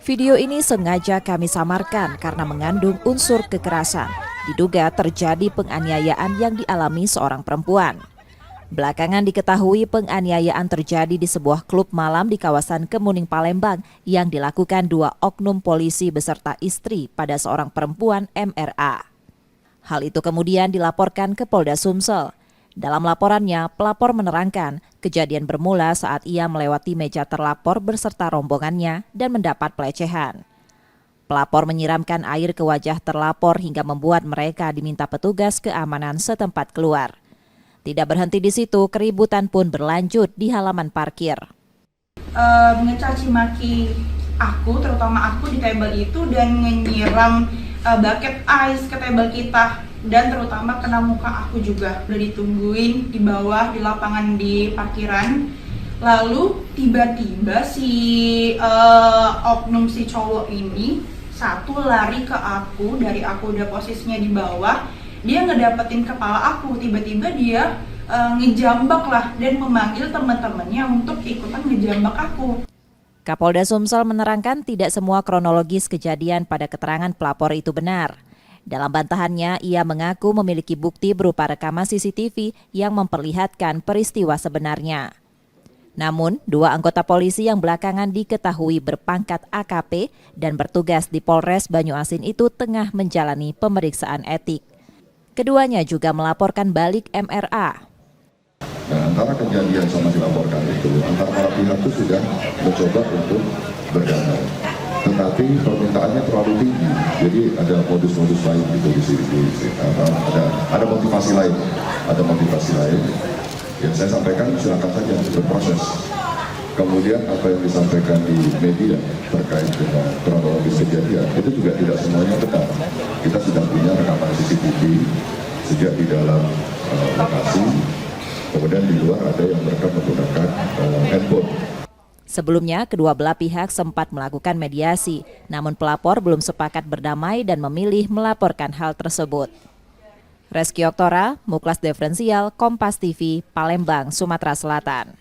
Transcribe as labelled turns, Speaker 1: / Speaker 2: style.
Speaker 1: Video ini sengaja kami samarkan karena mengandung unsur kekerasan. Diduga terjadi penganiayaan yang dialami seorang perempuan. Belakangan diketahui penganiayaan terjadi di sebuah klub malam di kawasan Kemuning, Palembang yang dilakukan 2 oknum polisi beserta istri pada seorang perempuan MRA. Hal itu kemudian dilaporkan ke Polda Sumsel. Dalam laporannya, pelapor menerangkan kejadian bermula saat ia melewati meja terlapor beserta rombongannya dan mendapat pelecehan. Pelapor menyiramkan air ke wajah terlapor hingga membuat mereka diminta petugas keamanan setempat keluar. Tidak berhenti di situ, keributan pun berlanjut di halaman parkir.
Speaker 2: Mencaci maki aku, terutama aku di table itu, dan menyiram bucket ice ke table kita. Dan terutama kena muka aku juga, udah ditungguin di bawah di lapangan di parkiran. Lalu tiba-tiba si oknum si cowok ini satu lari ke aku, dari aku udah posisinya di bawah, dia ngedapetin kepala aku, tiba-tiba dia ngejambak lah dan memanggil teman-temannya untuk ikutan ngejambak aku.
Speaker 1: Kapolda Sumsel menerangkan tidak semua kronologis kejadian pada keterangan pelapor itu benar. Dalam bantahannya, ia mengaku memiliki bukti berupa rekaman CCTV yang memperlihatkan peristiwa sebenarnya. Namun, 2 anggota polisi yang belakangan diketahui berpangkat AKP dan bertugas di Polres Banyuasin itu tengah menjalani pemeriksaan etik. Keduanya juga melaporkan balik MRA.
Speaker 3: Nah, antara kejadian sama dilaporkan itu, antara para pihak itu sudah mencoba untuk berdamai. Tetapi permintaannya terlalu tinggi, jadi ada modus-modus lain gitu di sini, ada motivasi lain. Yang saya sampaikan silakan saja berproses. Kemudian apa yang disampaikan di media terkait dengan kronologis kejadian itu juga tidak semuanya benar. Kita sudah punya rekaman CCTV sejak di dalam lokasi, kemudian di luar ada yang merekam menggunakan handphone.
Speaker 1: Sebelumnya, kedua belah pihak sempat melakukan mediasi, namun pelapor belum sepakat berdamai dan memilih melaporkan hal tersebut. Reski Oktora, Muklas Diferensial, Kompas TV, Palembang, Sumatera Selatan.